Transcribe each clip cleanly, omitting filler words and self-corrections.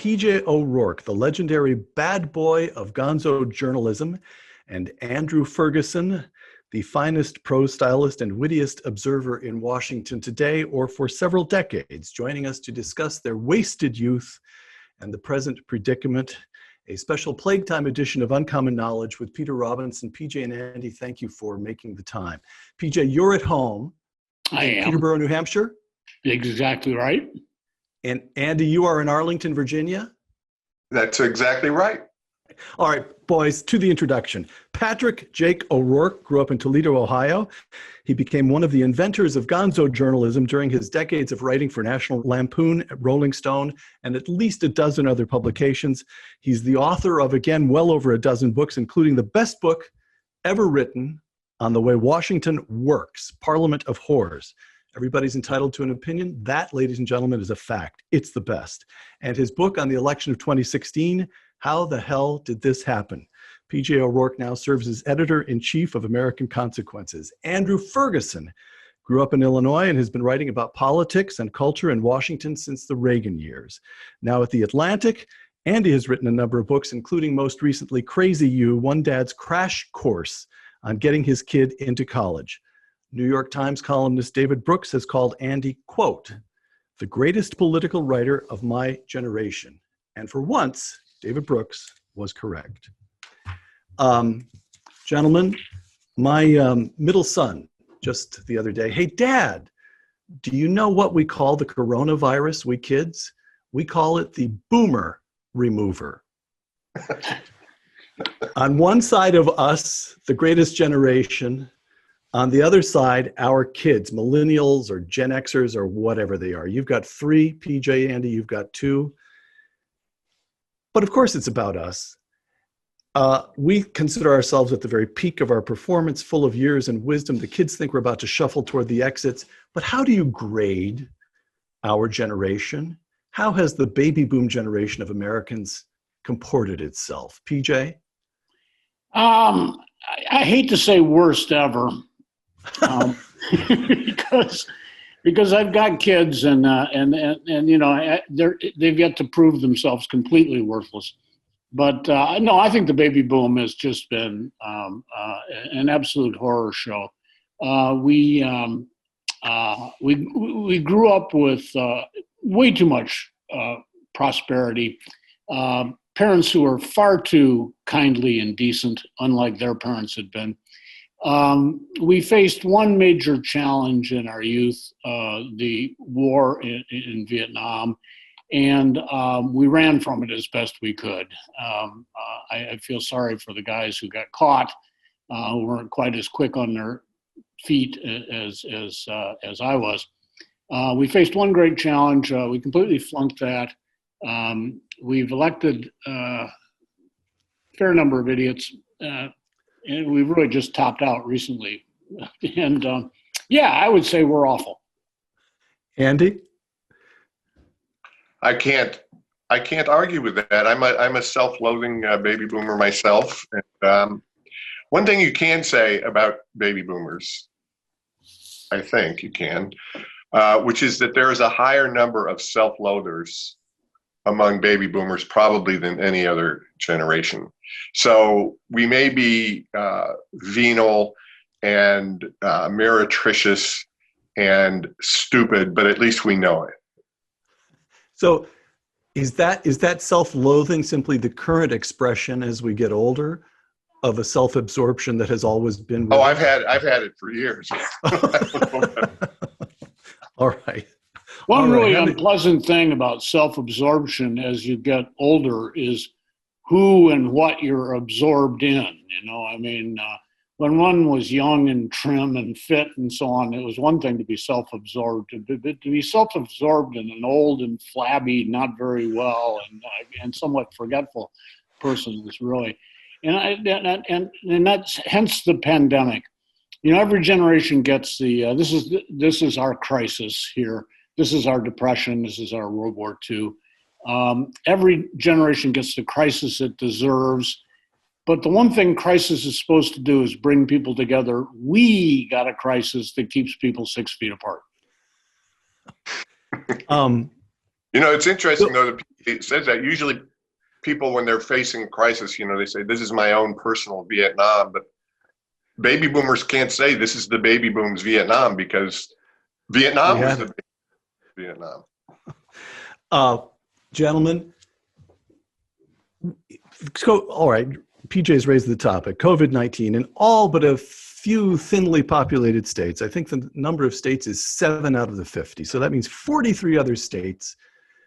P.J. O'Rourke, the legendary bad boy of gonzo journalism, and Andrew Ferguson, the finest prose stylist and wittiest observer in Washington today or for several decades, joining us to discuss their wasted youth and the present predicament. A special plague time edition of Uncommon Knowledge with Peter Robinson. PJ and Andy, thank you for making the time. PJ, you're at home I in am. Peterborough, New Hampshire. Exactly right. And Andy, you are in Arlington, Virginia. That's exactly right. All right, boys, to the introduction. Patrick Jake O'Rourke grew up in Toledo, Ohio. He became one of the inventors of gonzo journalism during his decades of writing for National Lampoon, Rolling Stone, and at least a dozen other publications. He's the author of, again, well over a dozen books, including the best book ever written on the way Washington works, Parliament of Whores. Everybody's entitled to an opinion. That, ladies and gentlemen, is a fact. It's the best. And his book on the election of 2016, How the Hell Did This Happen? P.J. O'Rourke now serves as editor-in-chief of American Consequences. Andrew Ferguson grew up in Illinois and has been writing about politics and culture in Washington since the Reagan years. Now at The Atlantic, Andy has written a number of books, including most recently Crazy You, One Dad's Crash Course on Getting His Kid into College. New York Times columnist David Brooks has called Andy, quote, the greatest political writer of my generation. And for once, David Brooks was correct. Gentlemen, my middle son just the other day, hey, Dad, do you know what we call the coronavirus, we kids? We call it the boomer remover. On one side of us, the greatest generation. On the other side, our kids, millennials or Gen Xers or whatever they are. You've got three, PJ, Andy, you've got two. But of course it's about us. We consider ourselves at the very peak of our performance, full of years and wisdom. The kids think we're about to shuffle toward the exits. But how do you grade our generation? How has the baby boom generation of Americans comported itself? PJ? I hate to say worst ever, because I've got kids and you know they've yet to prove themselves completely worthless. But no, I think the baby boom has just been an absolute horror show. We grew up with way too much prosperity. Parents who are far too kindly and decent, unlike their parents had been. We faced one major challenge in our youth, the war in Vietnam, and we ran from it as best we could. I feel sorry for the guys who got caught, who weren't quite as quick on their feet as I was. We faced one great challenge. We completely flunked that. We've elected a fair number of idiots, and we've really just topped out recently. And yeah, I would say we're awful. Andy? I can't argue with that. I'm a self-loathing baby boomer myself. And one thing you can say about baby boomers, I think you can, which is that there is a higher number of self-loathers among baby boomers probably than any other generation. So we may be venal and meretricious and stupid, but at least we know it. So is that self-loathing simply the current expression as we get older of a self-absorption that has always been? Oh, I've had it for years. All right. One really unpleasant thing about self-absorption as you get older is who and what you're absorbed in. You know, I mean, when one was young and trim and fit and so on, it was one thing to be self-absorbed. To be self-absorbed in an old and flabby, not very well and somewhat forgetful person is really, and that's hence the pandemic. You know, every generation gets the this is our crisis here. This is our depression. This is our World War II. Every generation gets the crisis it deserves. But the one thing crisis is supposed to do is bring people together. We got a crisis that keeps people 6 feet apart. It's interesting though that it says that usually people, when they're facing a crisis, they say, this is my own personal Vietnam, but baby boomers can't say this is the baby boom's Vietnam, because Vietnam was the Vietnam. Gentlemen, so, all right, PJ's raised the topic, COVID-19 in all but a few thinly populated states. I think the number of states is 7 out of the 50. So that means 43 other states.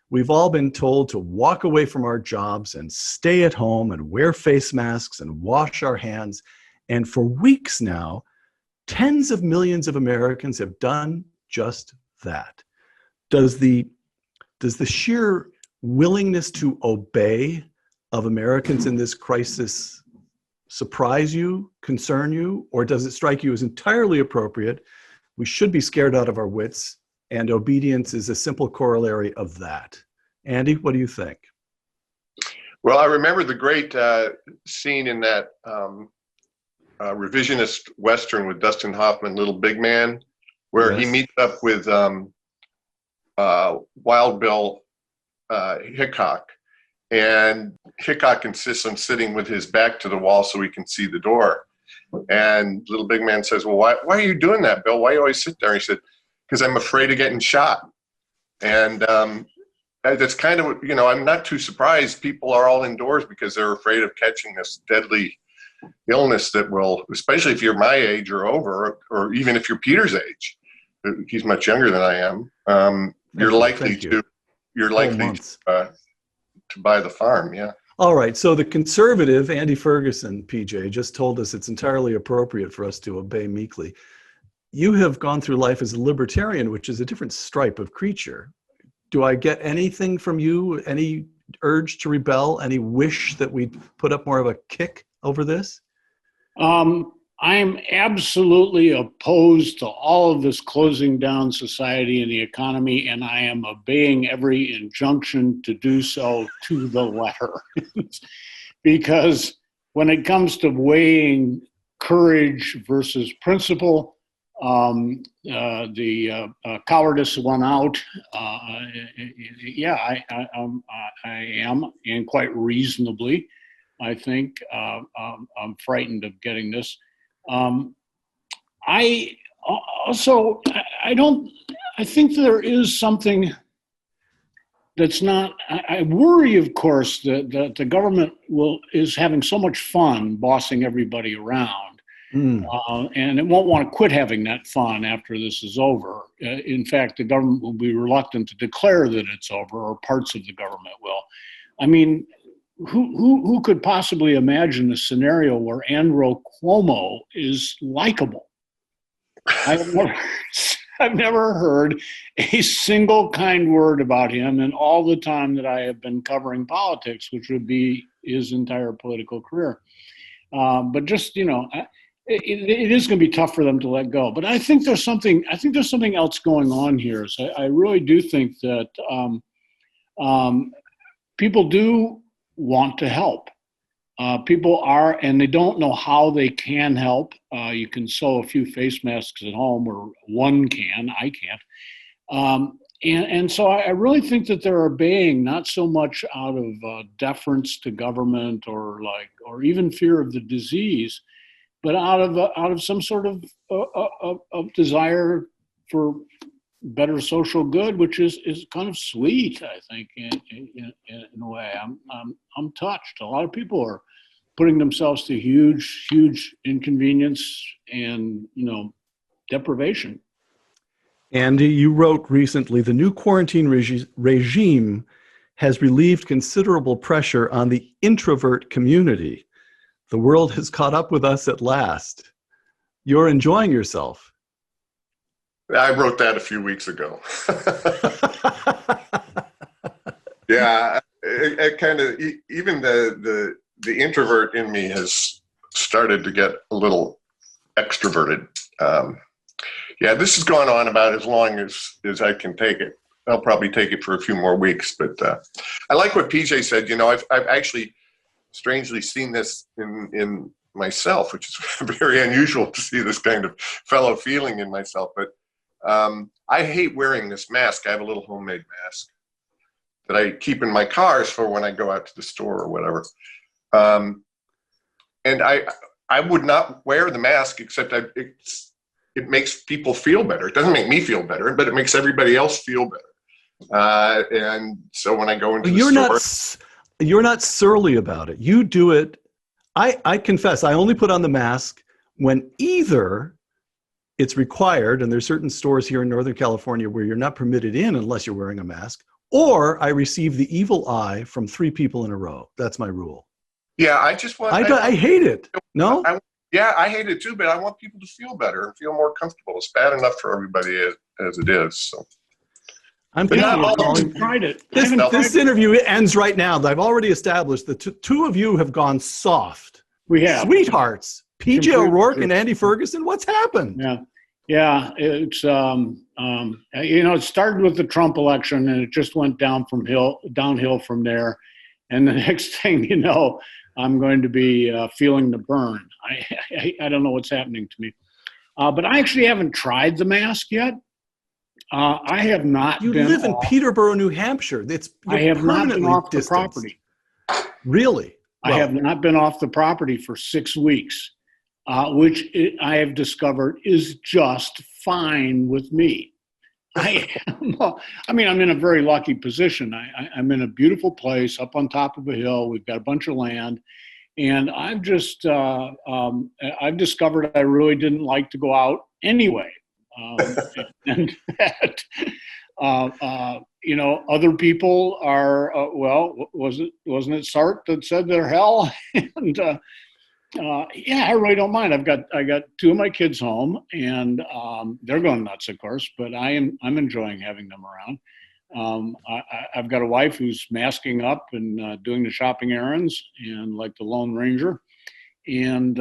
We've all been told to walk away from our jobs and stay at home and wear face masks and wash our hands. And for weeks now, tens of millions of Americans have done just that. Does the sheer willingness to obey of Americans in this crisis surprise you, concern you, or does it strike you as entirely appropriate? We should be scared out of our wits, and obedience is a simple corollary of that. Andy, what do you think? Well, I remember the great scene in that revisionist Western with Dustin Hoffman, Little Big Man, where he meets up with Wild Bill Hickok, and Hickok insists on sitting with his back to the wall so he can see the door. And Little Big Man says, well, why are you doing that, Bill? Why do you always sit there? And he said, because I'm afraid of getting shot. And that's kind of, I'm not too surprised. People are all indoors because they're afraid of catching this deadly illness that will, especially if you're my age or over, or even if you're Peter's age. He's much younger than I am. You're likely to buy the farm. Yeah. All right. So the conservative Andy Ferguson, PJ, just told us it's entirely appropriate for us to obey meekly. You have gone through life as a libertarian, which is a different stripe of creature. Do I get anything from you? Any urge to rebel? Any wish that we put up more of a kick over this? I'm absolutely opposed to all of this closing down society and the economy, and I am obeying every injunction to do so to the letter. Because when it comes to weighing courage versus principle, the cowardice won out. I am, and quite reasonably, I think I'm frightened of getting this. I think there is something that's not, I worry, of course, that the government is having so much fun bossing everybody around. And it won't want to quit having that fun after this is over. In fact, the government will be reluctant to declare that it's over, or parts of the government will. I mean, who could possibly imagine a scenario where Andrew Cuomo is likable? I've never heard a single kind word about him in all the time that I have been covering politics, which would be his entire political career. But just, it is going to be tough for them to let go. But I think there's something else going on here. So I really do think that people do want to help. People are, and they don't know how they can help. You can sew a few face masks at home, or one can, I can't. And so I really think that they're obeying, not so much out of deference to government or even fear of the disease, but out of some sort of desire for better social good, which is kind of sweet, I think, in a way. I'm touched. A lot of people are putting themselves to huge inconvenience and deprivation. Andy, you wrote recently, the new quarantine regime has relieved considerable pressure on the introvert community. The world has caught up with us at last. You're enjoying yourself. I wrote that a few weeks ago. Yeah, it kind of, even the introvert in me has started to get a little extroverted. Yeah, this has gone on about as long as I can take it. I'll probably take it for a few more weeks, but I like what PJ said. I've actually strangely seen this in myself, which is very unusual to see this kind of fellow feeling in myself. But I hate wearing this mask. I have a little homemade mask, that I keep in my cars for when I go out to the store or whatever. And I would not wear the mask except it makes people feel better. It doesn't make me feel better, but it makes everybody else feel better. And so when I go into the store, you're not surly about it. You do it. I confess, I only put on the mask when either it's required, and there's certain stores here in Northern California where you're not permitted in unless you're wearing a mask, or I receive the evil eye from 3 people in a row. That's my rule. Yeah, I hate it. No? I hate it too, but I want people to feel better and feel more comfortable. It's bad enough for everybody as it is. So. I'm tried it. This interview ends right now. I've already established that two of you have gone soft. We have. Sweethearts. PJ O'Rourke and Andy Ferguson. What's happened? Yeah. It's it started with the Trump election, and it just went downhill from there. And the next thing you know, I'm going to be feeling the burn. I don't know what's happening to me, but I actually haven't tried the mask yet. I have not. You live in Peterborough, New Hampshire. I have not been off the property. Really? I have not been off the property for 6 weeks, which I have discovered is just fine with me. I'm in a very lucky position. I'm in a beautiful place up on top of a hill. We've got a bunch of land. And I've just, I've discovered I really didn't like to go out anyway. And that, other people are, wasn't it Sartre that said they're hell? And I really don't mind. I got 2 of my kids home, and they're going nuts, of course, but I'm enjoying having them around. I've got a wife who's masking up and doing the shopping errands, and like the Lone Ranger. And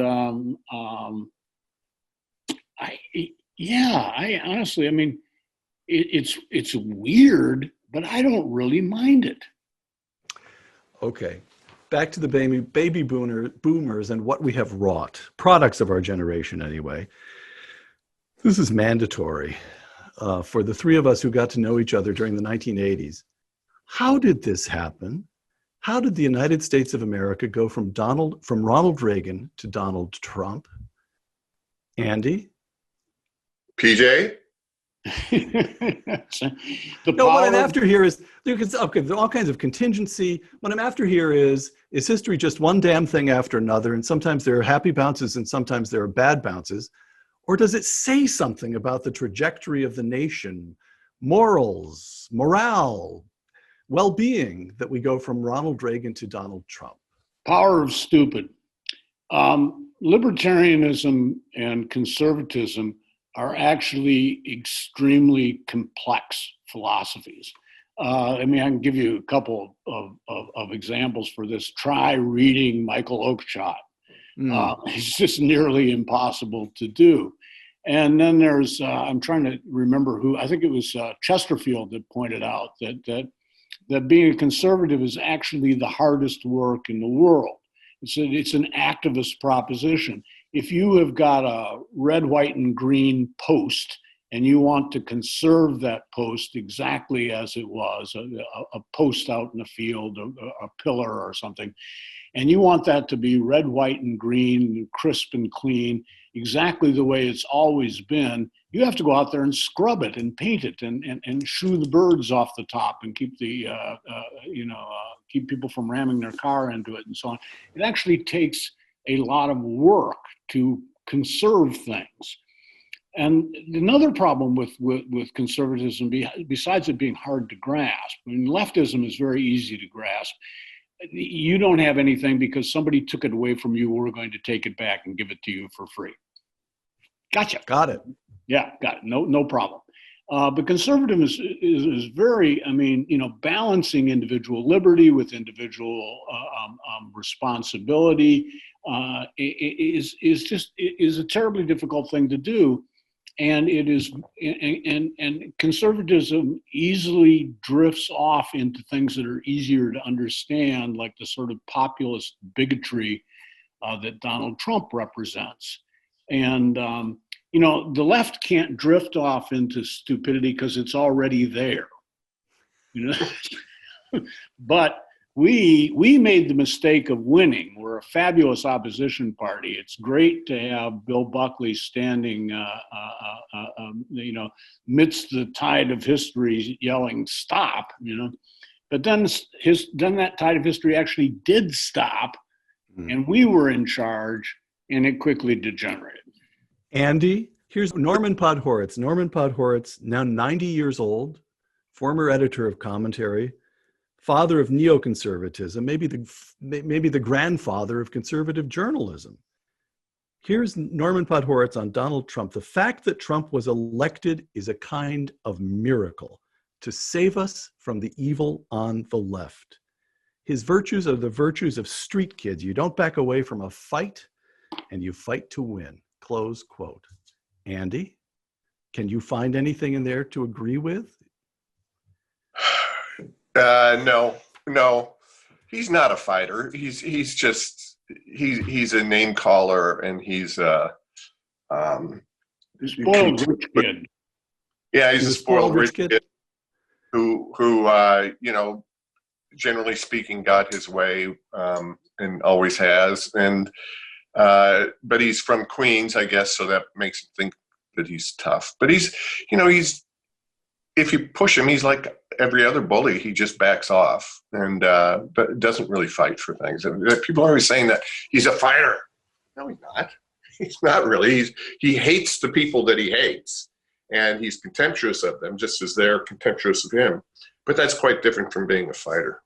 I honestly, it's weird, but I don't really mind it. Okay. Back to the baby boomers and what we have wrought, products of our generation anyway. This is mandatory for the 3 of us who got to know each other during the 1980s. How did this happen? How did the United States of America go from Ronald Reagan to Donald Trump? Andy? PJ? What I'm after here is, there are all kinds of contingency. What I'm after here is history just one damn thing after another, and sometimes there are happy bounces and sometimes there are bad bounces? Or does it say something about the trajectory of the nation, morals, morale, well-being, that we go from Ronald Reagan to Donald Trump? Power of stupid. Libertarianism and conservatism are actually extremely complex philosophies. I can give you a couple of examples for this. Try reading Michael Oakeshott. It's just nearly impossible to do. And then there's, I'm trying to remember who, I think it was Chesterfield that pointed out that being a conservative is actually the hardest work in the world. It's an activist proposition. If you have got a red, white, and green post and you want to conserve that post exactly as it was, a post out in the field, a pillar or something, and you want that to be red, white, and green, crisp and clean, exactly the way it's always been, you have to go out there and scrub it and paint it and shoo the birds off the top and keep keep people from ramming their car into it and so on. It actually takes a lot of work to conserve things. And another problem with conservatism, besides it being hard to grasp, leftism is very easy to grasp. You don't have anything because somebody took it away from you. We're going to take it back and give it to you for free. Gotcha. Got it. Yeah, got it. No problem. But conservatism is very, balancing individual liberty with individual responsibility is a terribly difficult thing to do. And it is, and conservatism easily drifts off into things that are easier to understand, like the sort of populist bigotry that Donald Trump represents. And, the left can't drift off into stupidity because it's already there. But we made the mistake of winning. We're a fabulous opposition party. It's great to have Bill Buckley standing, midst the tide of history, yelling "stop!" But then that tide of history actually did stop, and we were in charge, and it quickly degenerated. Andy, here's Norman Podhoretz. Norman Podhoretz, now 90 years old, former editor of Commentary, father of neoconservatism, maybe the grandfather of conservative journalism. Here's Norman Podhoretz on Donald Trump. The fact that Trump was elected is a kind of miracle to save us from the evil on the left. His virtues are the virtues of street kids. You don't back away from a fight, and you fight to win. Close quote. Andy, can you find anything in there to agree with? No. He's not a fighter. He's a name caller, and he's a spoiled rich kid. Yeah, he's a spoiled rich kid who generally speaking, got his way and always has. And but he's from Queens, I guess, so that makes him think that he's tough. But he's if you push him, he's like every other bully. He just backs off and but doesn't really fight for things. And people are always saying that he's a fighter. No, he's not. He's not really. He hates the people that he hates, and he's contemptuous of them, just as they're contemptuous of him. But that's quite different from being a fighter.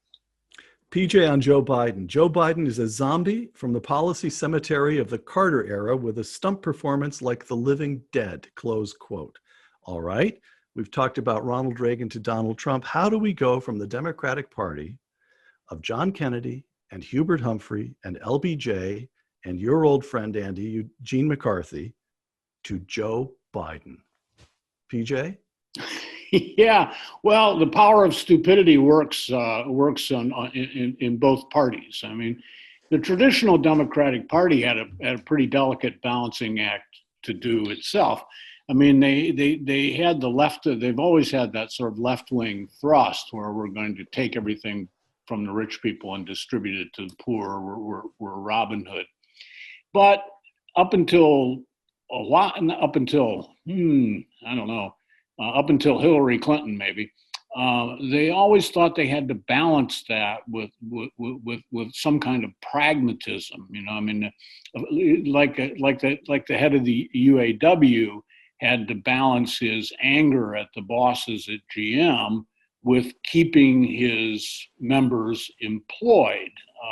PJ on Joe Biden. Joe Biden is a zombie from the policy cemetery of the Carter era with a stump performance like the living dead, close quote. All right. We've talked about Ronald Reagan to Donald Trump. How do we go from the Democratic Party of John Kennedy and Hubert Humphrey and LBJ and your old friend, Andy, Eugene McCarthy, to Joe Biden? PJ? Yeah, well, the power of stupidity works in both parties. I mean, the traditional Democratic Party had a pretty delicate balancing act to do itself. I mean, they had the left. They've always had that sort of left-wing thrust, where we're going to take everything from the rich people and distribute it to the poor. We're Robin Hood. But up until Hillary Clinton, maybe, they always thought they had to balance that with some kind of pragmatism. I mean, like the head of the UAW had to balance his anger at the bosses at GM with keeping his members employed.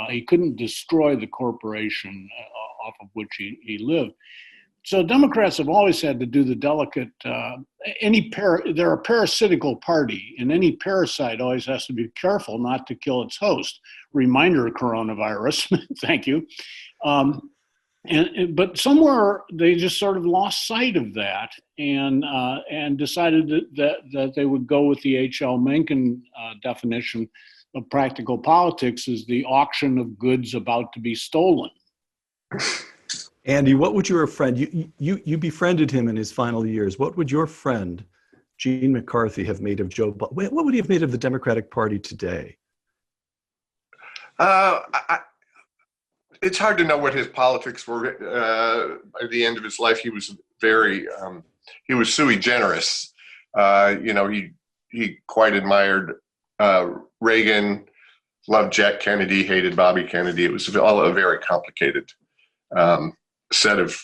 He couldn't destroy the corporation off of which he lived. So Democrats have always had to do the delicate, they're a parasitical party, and any parasite always has to be careful not to kill its host. Reminder, coronavirus, thank you. But somewhere they just sort of lost sight of that and decided that they would go with the H.L. Mencken definition of practical politics as the auction of goods about to be stolen. Andy, what would your friend, you befriended him in his final years. What would your friend, Gene McCarthy, have made of Joe Biden? What would he have made of the Democratic Party today? It's hard to know what his politics were. At the end of his life, he was he was sui generis. He quite admired Reagan, loved Jack Kennedy, hated Bobby Kennedy. It was all a very complicated set of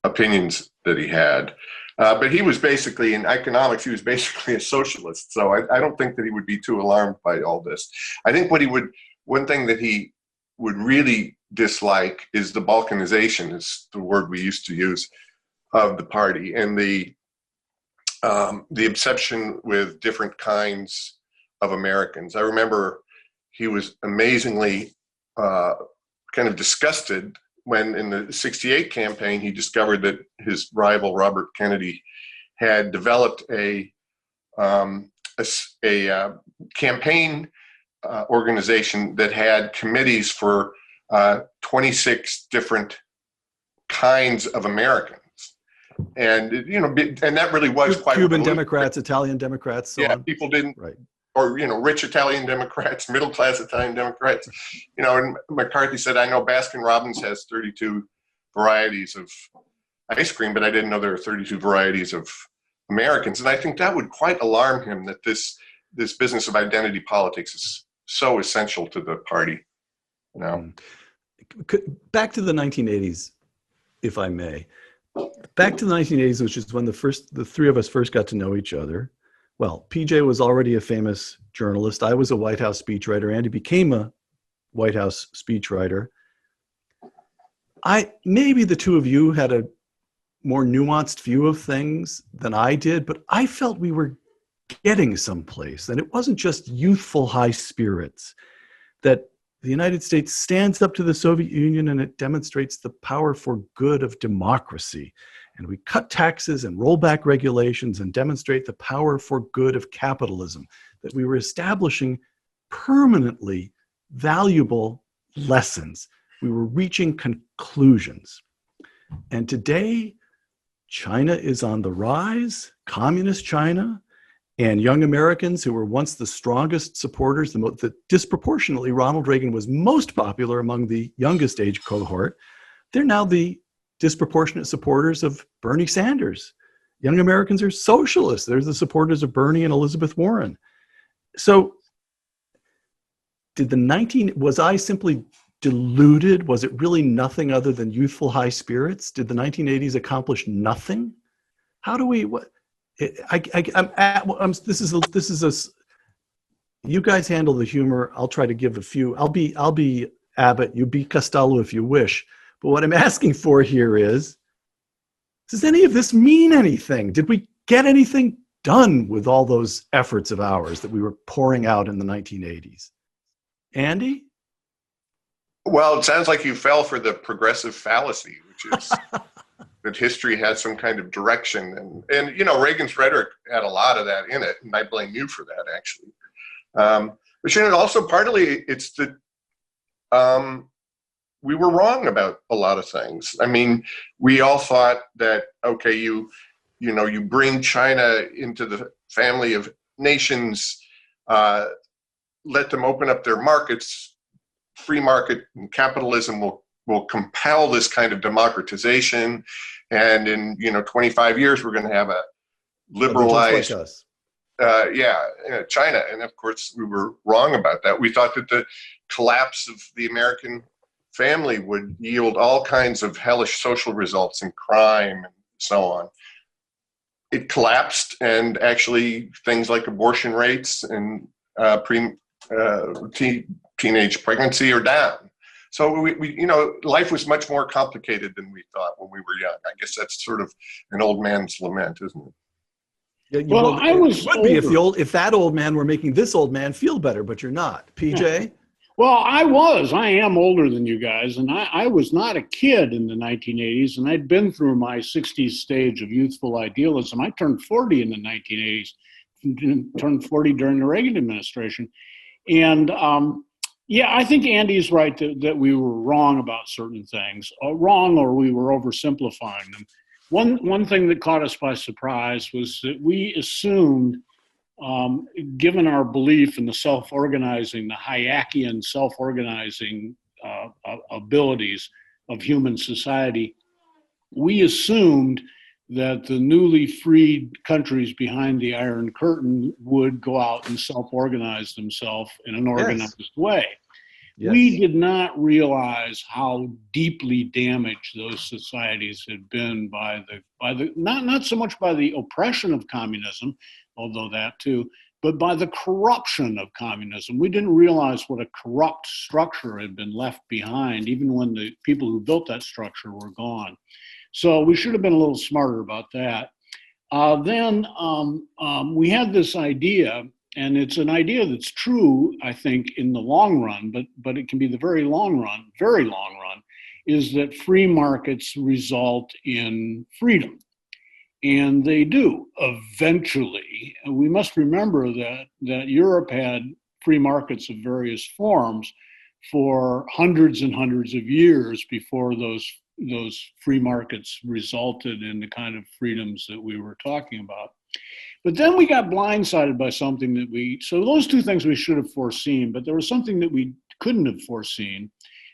opinions that he had. But he was basically, in economics, he was basically a socialist. So I don't think that he would be too alarmed by all this. I think one thing that he would really dislike is the balkanization, is the word we used to use, of the party, and the obsession with different kinds of Americans. I remember he was amazingly kind of disgusted when in the 68 campaign, he discovered that his rival, Robert Kennedy, had developed a campaign organization that had committees for 26 different kinds of Americans. And, and that really was quite Cuban Democrats, Italian Democrats. So yeah, on. People didn't. Right. or, rich Italian Democrats, middle-class Italian Democrats. And McCarthy said, I know Baskin-Robbins has 32 varieties of ice cream, but I didn't know there were 32 varieties of Americans. And I think that would quite alarm him, that this business of identity politics is so essential to the party. Back to the 1980s, if I may. Back to the 1980s, which is when the three of us first got to know each other. Well, PJ was already a famous journalist. I was a White House speechwriter. Andy became a White House speechwriter. Maybe the two of you had a more nuanced view of things than I did, but I felt we were getting someplace, and it wasn't just youthful high spirits, that the United States stands up to the Soviet Union and it demonstrates the power for good of democracy. And we cut taxes and roll back regulations and demonstrate the power for good of capitalism, that we were establishing permanently valuable lessons. We were reaching conclusions. And today, China is on the rise, communist China, and young Americans who were once the strongest supporters, the disproportionately Ronald Reagan was most popular among the youngest age cohort. They're now the disproportionate supporters of Bernie Sanders. Young Americans are socialists. They're the supporters of Bernie and Elizabeth Warren. So was I simply deluded? Was it really nothing other than youthful high spirits? Did the 1980s accomplish nothing? How do we, you guys handle the humor. I'll try to give a few. I'll be Abbott. You be Costello if you wish. But what I'm asking for here is, does any of this mean anything? Did we get anything done with all those efforts of ours that we were pouring out in the 1980s? Andy? Well, it sounds like you fell for the progressive fallacy, which is that history has some kind of direction. And Reagan's rhetoric had a lot of that in it, and I blame you for that, actually. But also partly it's that we were wrong about a lot of things. I mean, we all thought that, okay, you bring China into the family of nations, let them open up their markets, free market and capitalism will compel this kind of democratization. And in, 25 years, we're going to have a liberalized, China. And of course, we were wrong about that. We thought that the collapse of the American family would yield all kinds of hellish social results and crime and so on. It collapsed, and actually things like abortion rates and teenage pregnancy are down. So we life was much more complicated than we thought when we were young. I guess that's sort of an old man's lament, isn't it? Yeah, I would be if that old man were making this old man feel better, but you're not. PJ? Yeah. Well, I am older than you guys, and I was not a kid in the 1980s, and I'd been through my 60s stage of youthful idealism. I turned 40 in the 1980s, turned 40 during the Reagan administration. And I think Andy's right that we were wrong about certain things, or we were oversimplifying them. One thing that caught us by surprise was that we assumed, given our belief in the self-organizing, the Hayekian self-organizing abilities of human society, we assumed that the newly freed countries behind the Iron Curtain would go out and self-organize themselves in an organized way. Yes. We did not realize how deeply damaged those societies had been by the not so much by the oppression of communism, although that too, but by the corruption of communism. We didn't realize what a corrupt structure had been left behind, even when the people who built that structure were gone. So we should have been a little smarter about that. Then we had this idea, and it's an idea that's true, I think, in the long run, but it can be the very long run, is that free markets result in freedom. And they do eventually. And we must remember that Europe had free markets of various forms for hundreds and hundreds of years before those free markets resulted in the kind of freedoms that we were talking about. But then we got blindsided by something so those two things we should have foreseen, but there was something that we couldn't have foreseen.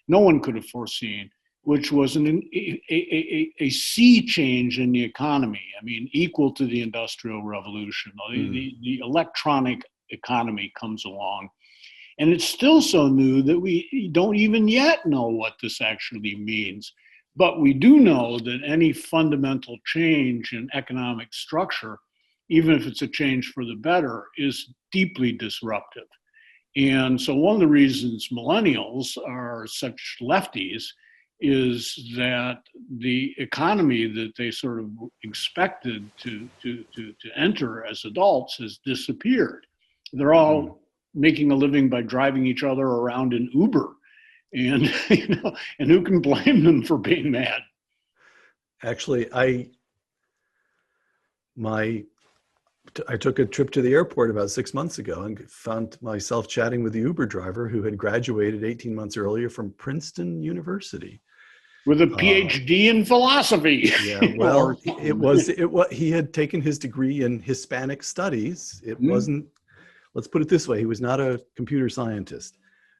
No one could have foreseen, which was a sea change in the economy. I mean, equal to the Industrial Revolution. The electronic economy comes along. And it's still so new that we don't even yet know what this actually means. But we do know that any fundamental change in economic structure, even if it's a change for the better, is deeply disruptive. And so one of the reasons millennials are such lefties is that the economy that they sort of expected to enter as adults has disappeared. They're all making a living by driving each other around in Uber, and and who can blame them for being mad? Actually, I took a trip to the airport about 6 months ago and found myself chatting with the Uber driver who had graduated 18 months earlier from Princeton University. With a PhD in philosophy. Yeah, well, he had taken his degree in Hispanic studies. It wasn't, let's put it this way, he was not a computer scientist.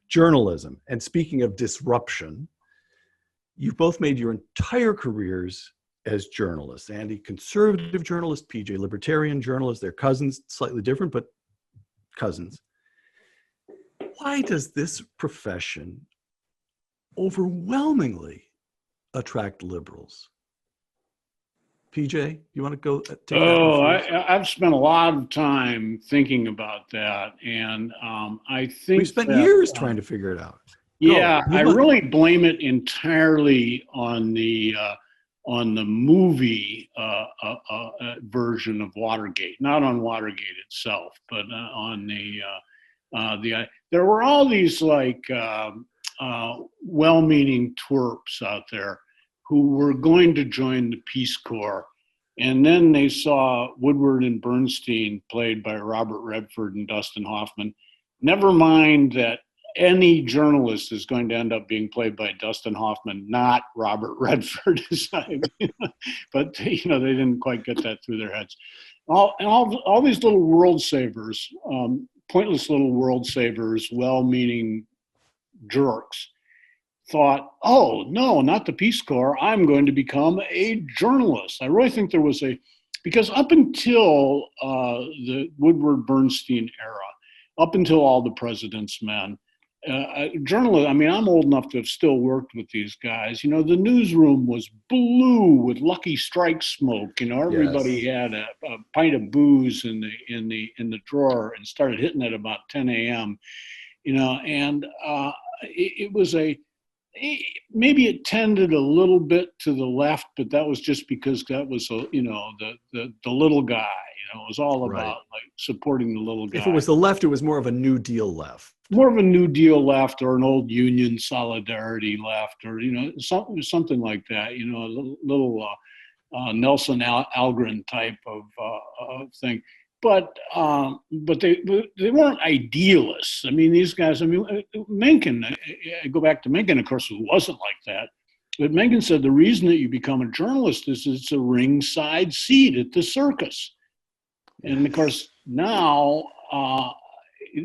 Journalism, and speaking of disruption, you've both made your entire careers as journalists. Andy, conservative journalist, PJ, libertarian journalist. They're cousins, slightly different, but cousins. Why does this profession overwhelmingly attract liberals? PJ, you want to go take that one first? I've spent a lot of time thinking about that, and I think we spent years trying to figure it out. Yeah, I really blame it entirely on the movie version of Watergate, not on Watergate itself, but on there were all these like well-meaning twerps out there who were going to join the Peace Corps. And then they saw Woodward and Bernstein, played by Robert Redford and Dustin Hoffman. Never mind that any journalist is going to end up being played by Dustin Hoffman, not Robert Redford. But they didn't quite get that through their heads. All these little world savers, pointless little world savers, well-meaning jerks, thought, oh, no, not the Peace Corps. I'm going to become a journalist. I really think there was because up until the Woodward-Bernstein era, up until All the President's Men, journalists, I mean, I'm old enough to have still worked with these guys. The newsroom was blue with Lucky Strike smoke. Everybody had a pint of booze in the drawer and started hitting it about 10 a.m. And it was maybe it tended a little bit to the left, but that was just because that was the little guy. It was all about like supporting the little guy. If it was the left, it was more of a New Deal left. More of a New Deal left, or an old Union solidarity left, or something like that. A little Nelson Algren type of thing. But they weren't idealists. I mean, these guys. I mean, Mencken. I go back to Mencken, of course, who wasn't like that. But Mencken said the reason that you become a journalist is it's a ringside seat at the circus. And of course, now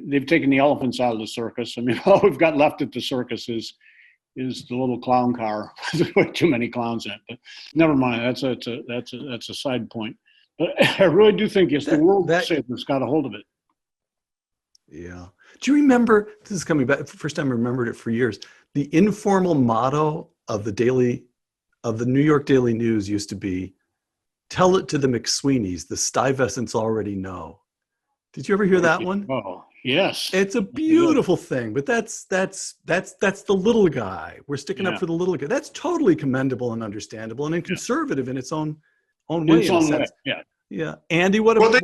they've taken the elephants out of the circus. I mean, all we've got left at the circus is the little clown car. There's way too many clowns in it. But never mind. That's a side point. But I really do think the world savers got a hold of it. Yeah. Do you remember? This is coming back. First time I remembered it for years. The informal motto of the New York Daily News used to be, "Tell it to the McSweeneys, the Stuyvesants already know." Did you ever hear that one? Oh, yes. It's a beautiful thing, but that's the little guy. We're sticking up for the little guy. That's totally commendable and understandable and conservative in its own way. Its own way. Yeah. Yeah. Andy, what about?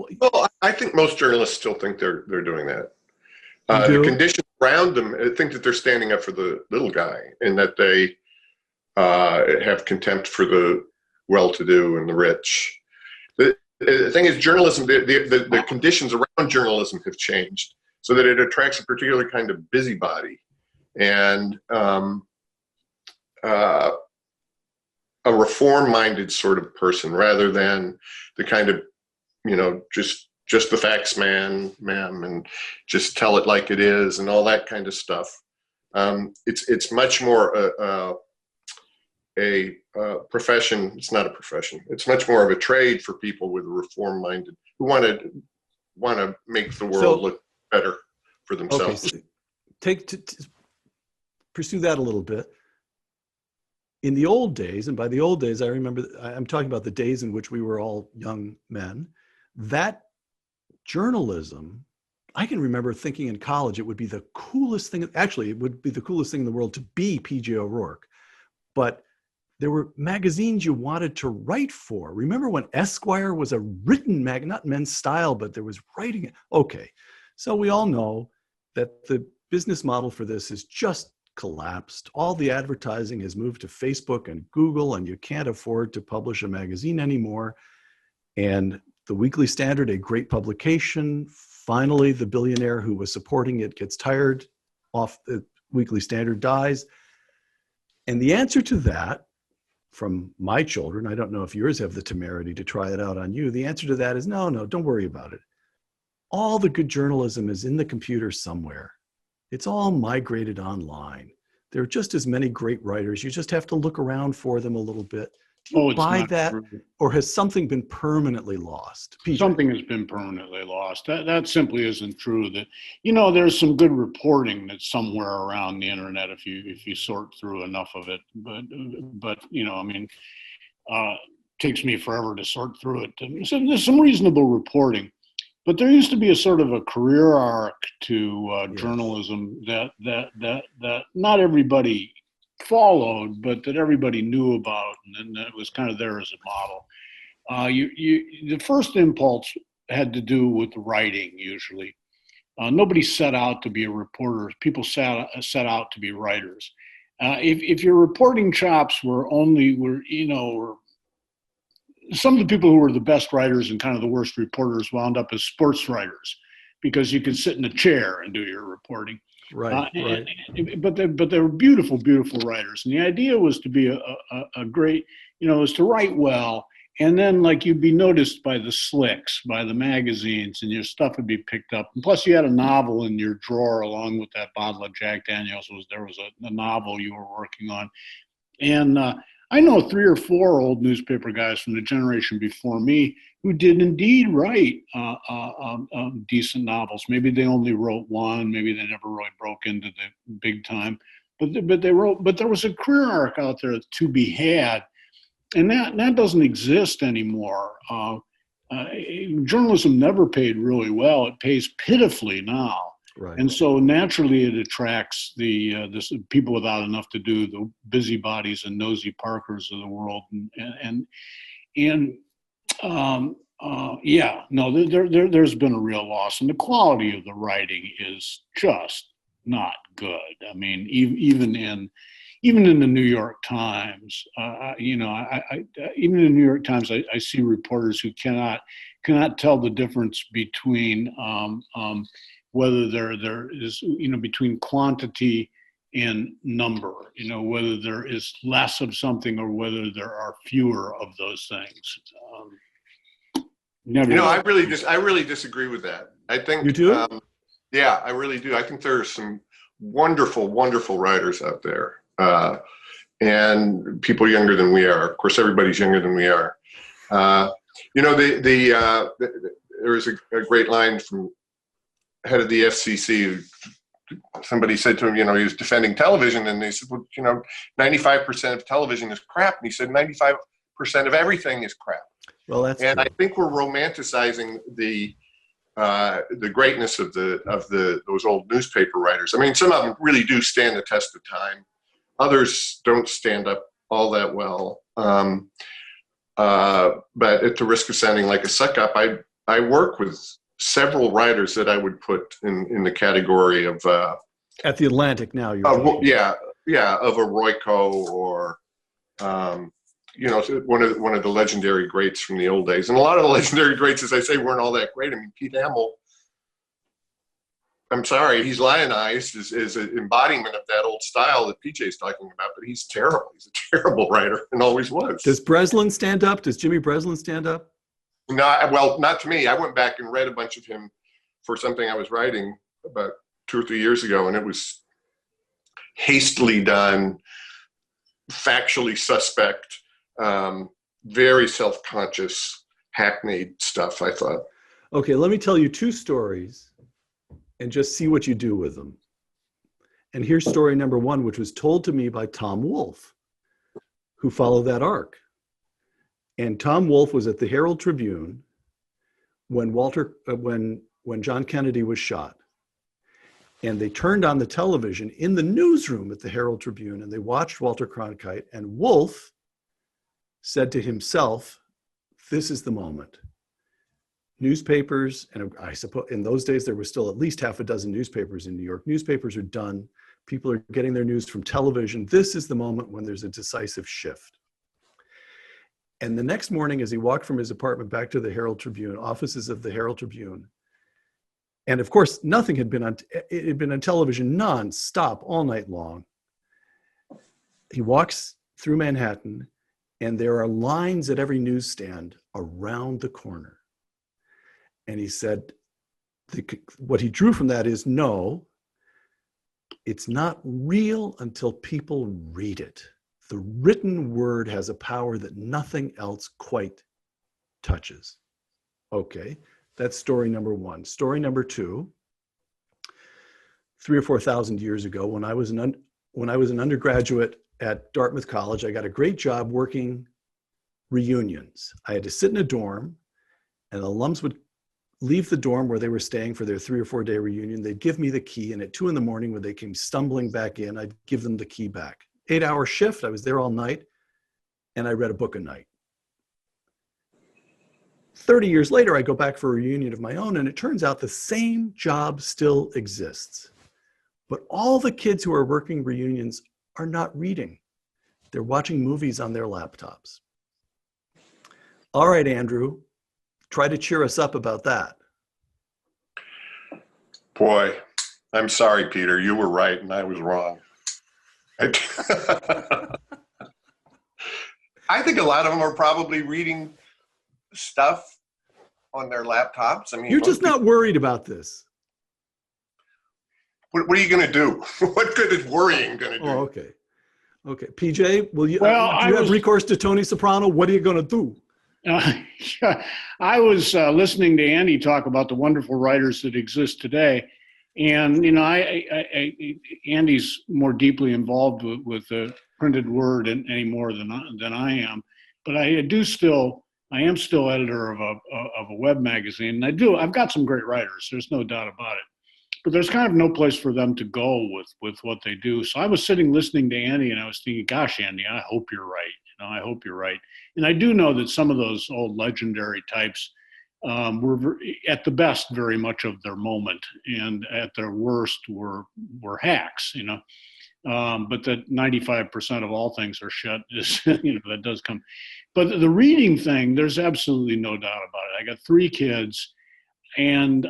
I think most journalists still think they're doing that. The conditions around them, I think that they're standing up for the little guy, and that they have contempt for the well-to-do and the rich. The thing is, journalism, the conditions around journalism have changed so that it attracts a particular kind of busybody and a reform-minded sort of person, rather than the kind of, just just the facts, ma'am, and just tell it like it is, and all that kind of stuff. It's much more a profession. It's not a profession. It's much more of a trade for people with a reform-minded who want to make the world look better for themselves. Okay, pursue that a little bit. In the old days, and by the old days, I remember, I'm talking about the days in which we were all young men, that journalism, I can remember thinking in college it would be the coolest thing. Actually, it would be the coolest thing in the world to be P.J. O'Rourke. But there were magazines you wanted to write for. Remember when Esquire was a written mag, not Men's Style, but there was writing. Okay, so we all know that the business model for this is just collapsed. All the advertising has moved to Facebook and Google, and you can't afford to publish a magazine anymore. And the Weekly Standard, a great publication, finally the billionaire who was supporting it gets tired off. The Weekly Standard dies. And the answer to that, from my children, I don't know if yours have the temerity to try it out on you, the answer to that is no, don't worry about it. All the good journalism is in the computer somewhere. It's all migrated online. There are just as many great writers. You just have to look around for them a little bit. Do you buy that, or has something been permanently lost? PJ? Something has been permanently lost. That simply isn't true. That, there's some good reporting that's somewhere around the internet if you sort through enough of it. But takes me forever to sort through it. So there's some reasonable reporting. But there used to be a sort of a career arc to journalism that not everybody followed, but that everybody knew about, and it was kind of there as a model. The first impulse had to do with writing. Usually, nobody set out to be a reporter. People set out to be writers. If your reporting chops were some of the people who were the best writers and kind of the worst reporters wound up as sports writers, because you could sit in a chair and do your reporting. Right. But they were beautiful, beautiful writers. And the idea was to be a great, was to write well. And then you'd be noticed by the slicks, by the magazines, and your stuff would be picked up. And plus you had a novel in your drawer along with that bottle of Jack Daniels. There was a novel you were working on. And I know 3 or 4 old newspaper guys from the generation before me who did indeed write decent novels. Maybe they only wrote one. Maybe they never really broke into the big time. But they wrote. But there was a career arc out there to be had, and that doesn't exist anymore. Journalism never paid really well. It pays pitifully now. Right. And so naturally it attracts the people without enough to do, the busybodies and nosy Parkers of the world. There's been a real loss, and the quality of the writing is just not good. I mean, even in the New York Times, even in the New York Times, I see reporters who cannot tell the difference between whether there is, between quantity and number, whether there is less of something or whether there are fewer of those things. I really disagree with that. I think you do. Yeah, I really do. I think there are some wonderful, wonderful writers out there, and people younger than we are. Of course, everybody's younger than we are. There was a great line from head of the FCC. Somebody said to him, he was defending television, and they said, well, 95% of television is crap. And he said, 95% of everything is crap. Well, that's and true. I think we're romanticizing the greatness of those old newspaper writers. I mean, some of them really do stand the test of time. Others don't stand up all that well. But at the risk of sounding like a suck up, I work with several writers that I would put in the category of at the Atlantic now. Of a Royko or one of the legendary greats from the old days. And a lot of the legendary greats, as I say, weren't all that great. I mean, Pete Hamill, I'm sorry, he's lionized as an embodiment of that old style that PJ's talking about, but he's terrible. He's a terrible writer and always was. Does Breslin stand up? Does Jimmy Breslin stand up? No, well, not to me. I went back and read a bunch of him for something I was writing about 2 or 3 years ago, and it was hastily done, factually suspect, very self-conscious, hackneyed stuff, I thought. Okay, let me tell you 2 stories and just see what you do with them. And here's story number 1, which was told to me by Tom Wolfe, who followed that arc. And Tom Wolfe was at the Herald Tribune when John Kennedy was shot. And they turned on the television in the newsroom at the Herald Tribune, and they watched Walter Cronkite. And Wolfe said to himself, "This is the moment." Newspapers, and I suppose in those days there was still at least half a dozen newspapers in New York. Newspapers are done. People are getting their news from television. This is the moment when there's a decisive shift. And the next morning, as he walked from his apartment back to the Herald Tribune, offices of the Herald Tribune, and of course, nothing had been on, it had been on television non-stop all night long. He walks through Manhattan, and there are lines at every newsstand around the corner. And he said, what he drew from that is, no, it's not real until people read it. The written word has a power that nothing else quite touches. Okay, that's story number 1. Story number 2, 3,000 or 4,000 years ago, when I was an undergraduate at Dartmouth College, I got a great job working reunions. I had to sit in a dorm, and alums would leave the dorm where they were staying for their 3 or 4 day reunion. They'd give me the key, and at 2 a.m, when they came stumbling back in, I'd give them the key back. 8-hour shift. I was there all night, and I read a book a night. 30 years later, I go back for a reunion of my own, and it turns out the same job still exists. But all the kids who are working reunions are not reading. They're watching movies on their laptops. All right, Andrew, try to cheer us up about that. Boy, I'm sorry, Peter. You were right, and I was wrong. I think a lot of them are probably reading stuff on their laptops. I mean, you're just not worried about this. What are you going to do? What good is worrying going to do? Oh, okay. Okay. PJ, do you have recourse to Tony Soprano? What are you going to do? I was listening to Andy talk about the wonderful writers that exist today. And, Andy's more deeply involved with the printed word anymore than I am. But I am still editor of a web magazine. And I've got some great writers. There's no doubt about it. But there's kind of no place for them to go with what they do. So I was sitting listening to Andy, and I was thinking, gosh, Andy, I hope you're right. I hope you're right. And I do know that some of those old legendary types were at the best very much of their moment, and at their worst were hacks, but that 95% of all things are shit is, that does come. But the reading thing, there's absolutely no doubt about it. I got 3 kids, and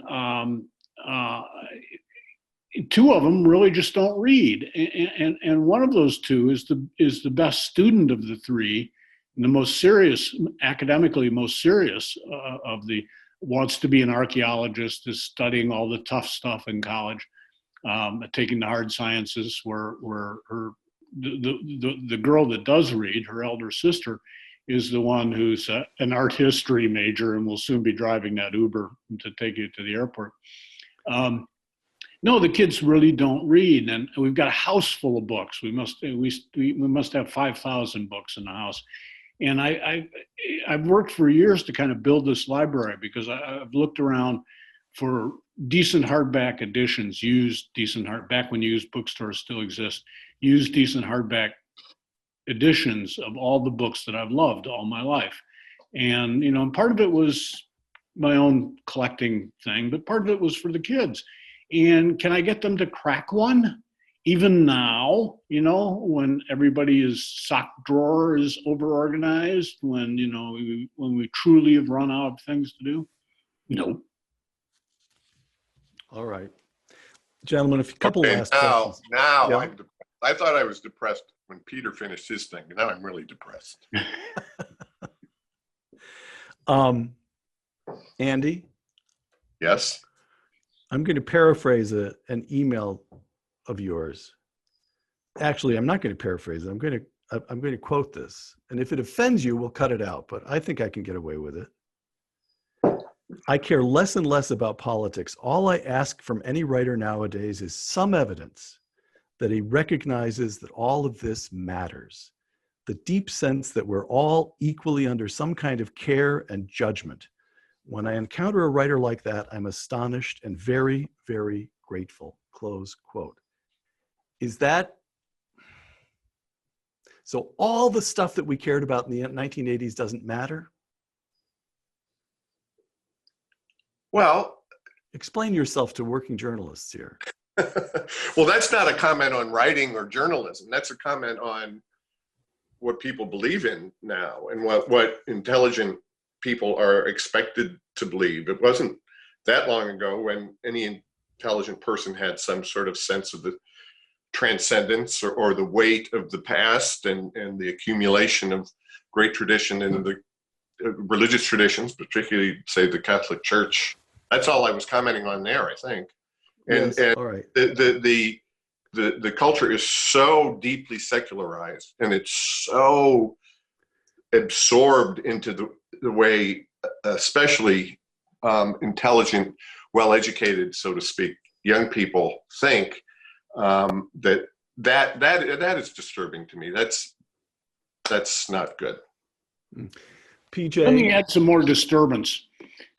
2 of them really just don't read. And one of those 2 is the best student of the 3, and the most serious, academically most serious of the, wants to be an archaeologist, is studying all the tough stuff in college, taking the hard sciences, where the girl that does read, her elder sister, is the one who's an art history major and will soon be driving that Uber to take you to the airport. No, the kids really don't read, and we've got a house full of books. We must have 5,000 books in the house. And I've worked for years to kind of build this library, because I've looked around for decent hardback editions, back when used bookstores still exist, used decent hardback editions of all the books that I've loved all my life. And, part of it was my own collecting thing, but part of it was for the kids. And can I get them to crack one? Even now, when everybody's sock drawer is over-organized, when we truly have run out of things to do? No. All right. Gentlemen, a couple last questions. Now, yeah. I thought I was depressed when Peter finished his thing. Now I'm really depressed. Andy, Yes. I'm going to paraphrase an email of yours. Actually, I'm not going to paraphrase it. I'm going to quote this. And if it offends you, we'll cut it out. But I think I can get away with it. I care less and less about politics. All I ask from any writer nowadays is some evidence that he recognizes that all of this matters. The deep sense that we're all equally under some kind of care and judgment. When I encounter a writer like that, I'm astonished and very, very grateful. Close quote. Is that, so all the stuff that we cared about in the 1980s doesn't matter? Well, explain yourself to working journalists here. Well, that's not a comment on writing or journalism. That's a comment on what people believe in now and what intelligent people are expected to believe. It wasn't that long ago when any intelligent person had some sort of sense of the transcendence or the weight of the past and the accumulation of great tradition in the religious traditions, particularly, say, the Catholic Church. That's all I was commenting on there, I think. And, yes, all right. The culture is so deeply secularized, and it's so absorbed into the way, especially intelligent, well-educated, so to speak, young people think, that is disturbing to me. That's not good. PJ, let me add some more disturbance,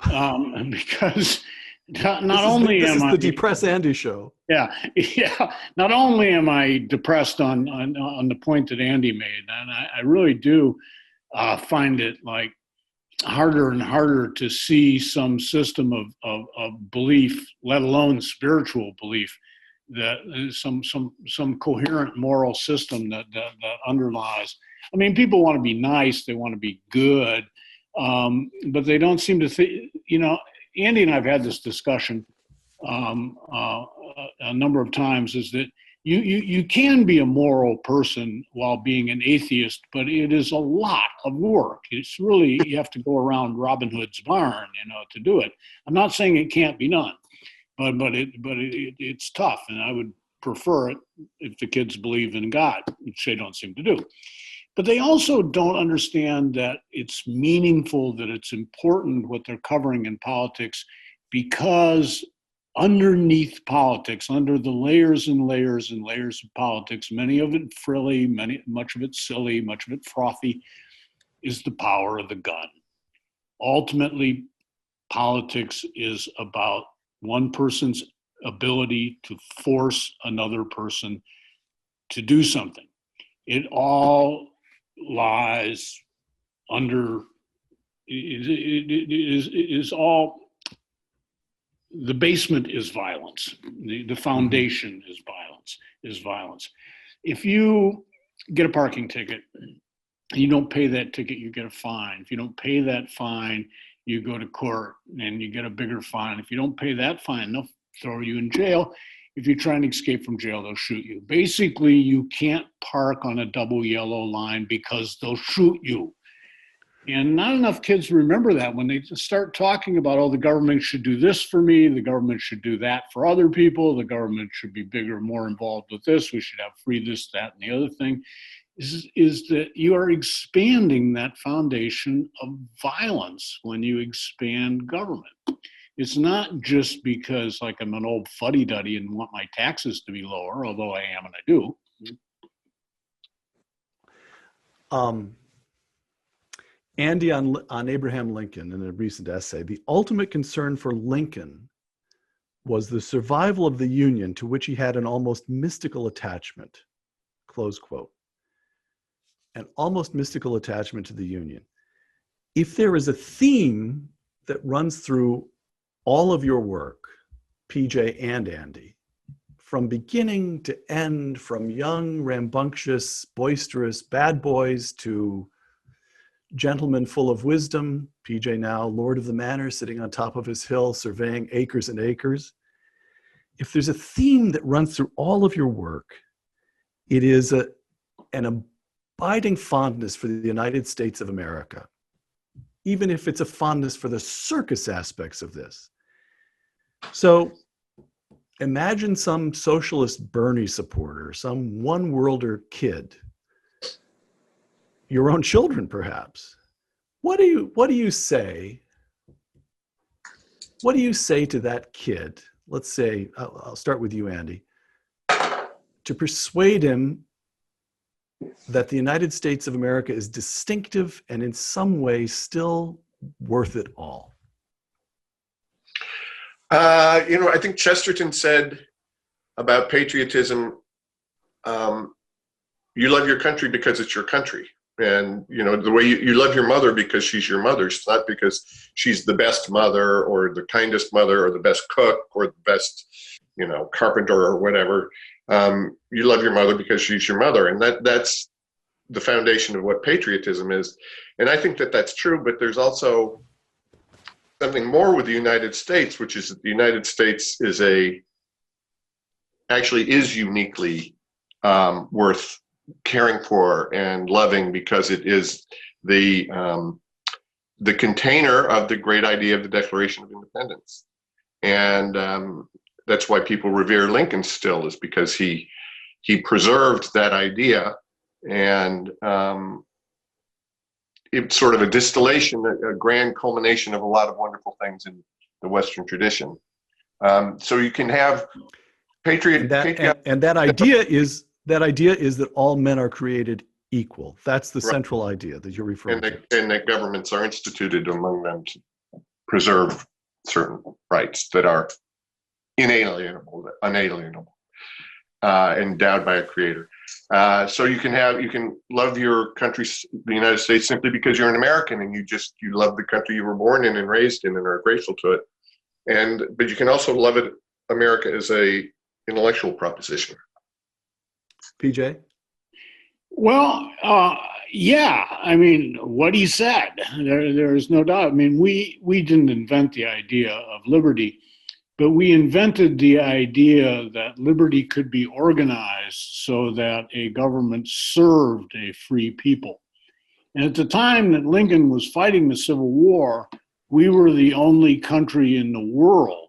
because not only this am is I the Depress Andy show. Yeah. Not only am I depressed on the point that Andy made, and I really do find it like harder and harder to see some system of belief, let alone spiritual belief, that some coherent moral system that underlies. I mean, people want to be nice, they want to be good, but they don't seem to think. Andy and I've had this discussion a number of times, is that you can be a moral person while being an atheist, but it is a lot of work. It's really, you have to go around Robin Hood's barn, to do it. I'm not saying it can't be done, but it's tough, and I would prefer it if the kids believe in God, which they don't seem to do. But they also don't understand that it's meaningful, that it's important what they're covering in politics, because underneath politics, under the layers and layers and layers of politics, many of it frilly, much of it silly, much of it frothy, is the power of the gun. Ultimately, politics is about one person's ability to force another person to do something. It all lies under, it is all, the basement is violence. The foundation is violence. If you get a parking ticket, you don't pay that ticket, you get a fine. If you don't pay that fine, you go to court and you get a bigger fine. If you don't pay that fine, they'll throw you in jail. If you're trying to escape from jail, they'll shoot you. Basically, you can't park on a double yellow line because they'll shoot you. And not enough kids remember that when they start talking about, oh, the government should do this for me, the government should do that for other people, the government should be bigger, more involved with this, we should have free this, that, and the other thing, is that you are expanding that foundation of violence when you expand government. It's not just because, like, I'm an old fuddy-duddy and want my taxes to be lower, although I am and I do. Andy, on Abraham Lincoln, in a recent essay, the ultimate concern for Lincoln was the survival of the Union, to which he had an almost mystical attachment, close quote. An almost mystical attachment to the Union. If there is a theme that runs through all of your work, PJ and Andy, from beginning to end, from young, rambunctious, boisterous bad boys to gentlemen full of wisdom, PJ now Lord of the Manor, sitting on top of his hill, surveying acres and acres. If there's a theme that runs through all of your work, it is an abiding fondness for the United States of America. even if it's a fondness for the circus aspects of this. So imagine some socialist Bernie supporter, some one-worlder kid, your own children perhaps. What do you say? What do you say to that kid? Let's say, I'll start with you, Andy, to persuade him that the United States of America is distinctive and in some way still worth it all? I think Chesterton said about patriotism, you love your country because it's your country. And, the way you love your mother because she's your mother. It's not because she's the best mother or the kindest mother or the best cook or the best, carpenter or whatever. You love your mother because she's your mother. And that's the foundation of what patriotism is. And I think that that's true, but there's also something more with the United States, which is that the United States is uniquely worth caring for and loving because it is the container of the great idea of the Declaration of Independence. And that's why people revere Lincoln still, is because he preserved that idea, and it's sort of a distillation, a grand culmination of a lot of wonderful things in the Western tradition. So you can have and that idea is that all men are created equal. That's the central idea that you're referring to. And that governments are instituted among them to preserve certain rights that are unalienable, endowed by a creator. So you can love your country, the United States, simply because you're an American and you love the country you were born in and raised in and are grateful to it. But you can also love America as a intellectual proposition. PJ? Well, yeah. I mean, what he said, there is no doubt. I mean, we didn't invent the idea of liberty, but we invented the idea that liberty could be organized so that a government served a free people. And at the time that Lincoln was fighting the Civil War, we were the only country in the world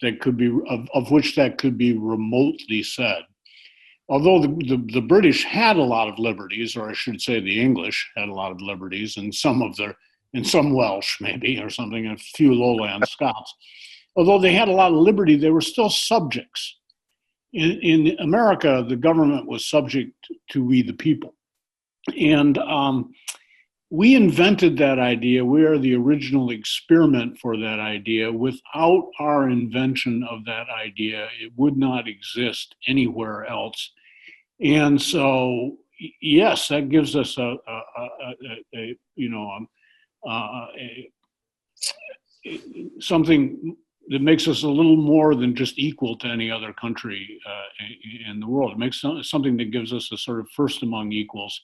that could be, of which that could be remotely said. Although the British had a lot of liberties, or I should say the English had a lot of liberties, and some Welsh maybe, or something, and a few lowland Scots. Although they had a lot of liberty, they were still subjects. In America, the government was subject to we the people. And we invented that idea. We are the original experiment for that idea. Without our invention of that idea, it would not exist anywhere else. And so, yes, that gives us something that makes us a little more than just equal to any other country in the world. It makes something that gives us a sort of first among equals.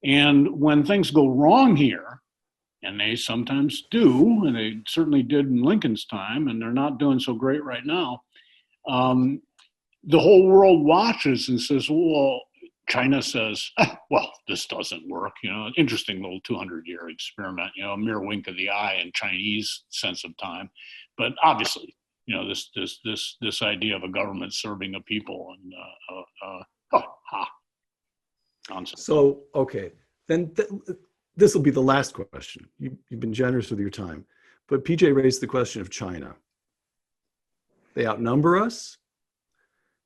And when things go wrong here, and they sometimes do, and they certainly did in Lincoln's time, and they're not doing so great right now, the whole world watches and says, well, China says, well, this doesn't work. Interesting little 200-year experiment, a mere wink of the eye in Chinese sense of time. But obviously, this idea of a government serving a people and nonsense. So, okay, then this will be the last question. You've been generous with your time, but PJ raised the question of China. They outnumber us.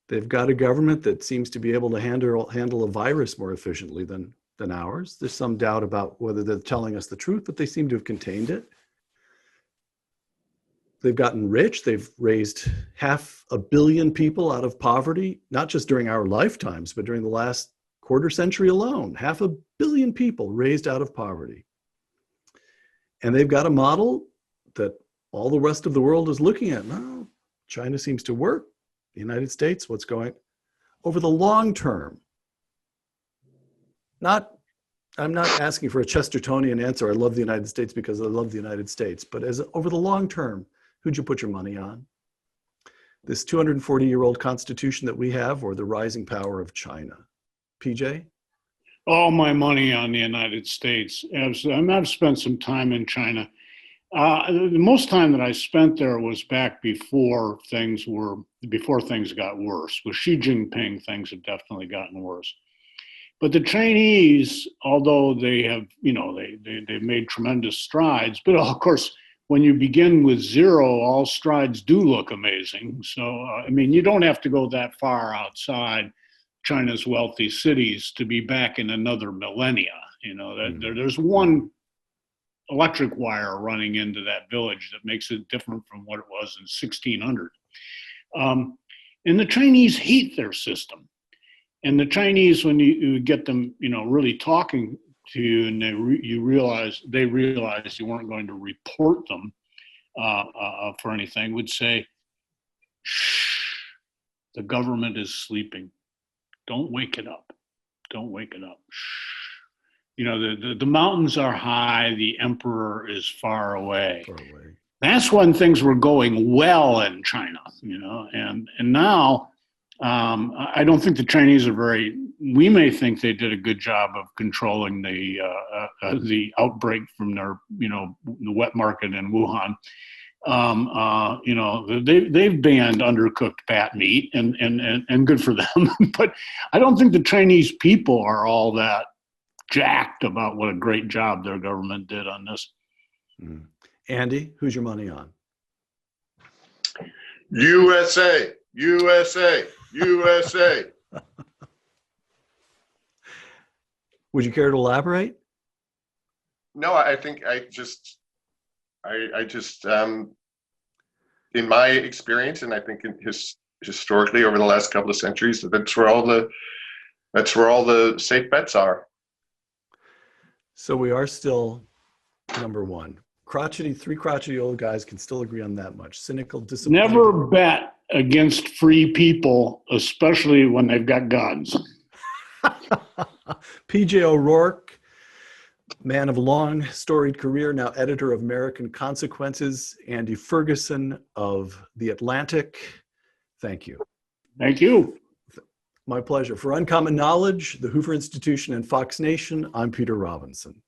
They've got a government that seems to be able to handle a virus more efficiently than ours. There's some doubt about whether they're telling us the truth, but they seem to have contained it. They've gotten rich. They've raised 500 million people out of poverty, not just during our lifetimes, but during the last quarter century alone. 500 million people raised out of poverty. And they've got a model that all the rest of the world is looking at. No, China seems to work. The United States, what's going over the long term? I'm not asking for a Chestertonian answer. I love the United States because I love the United States. But over the long term, who'd you put your money on? This 240-year-old Constitution that we have, or the rising power of China? PJ? All my money on the United States. Absolutely. I've spent some time in China. The most time that I spent there was back before things got worse. With Xi Jinping, things have definitely gotten worse. But the Chinese, although they have, they've made tremendous strides, but of course, when you begin with zero, all strides do look amazing. So, you don't have to go that far outside China's wealthy cities to be back in another millennia. There's one electric wire running into that village that makes it different from what it was in 1600. And the Chinese hate their system. And the Chinese, when you get them, really talking to you, and they realize you weren't going to report them for anything, would say, "Shh, the government is sleeping. Don't wake it up. Don't wake it up. Shh. The mountains are high. The emperor is far away." That's when things were going well in China, and now. I don't think the Chinese are we may think they did a good job of controlling the outbreak from their, the wet market in Wuhan. They've banned undercooked bat meat and good for them. But I don't think the Chinese people are all that jacked about what a great job their government did on this. Andy, who's your money on? USA, USA. USA. Would you care to elaborate? No, I think I just in my experience, and I think historically over the last couple of centuries, that's where all the safe bets are. So we are still number one. Three crotchety old guys can still agree on that much. Cynical, disappointed. Never bet against free people, especially when they've got guns. P.J. O'Rourke, man of a long, storied career, now editor of American Consequences. Andy Ferguson of The Atlantic. Thank you. Thank you. My pleasure. For Uncommon Knowledge, the Hoover Institution, and Fox Nation, I'm Peter Robinson.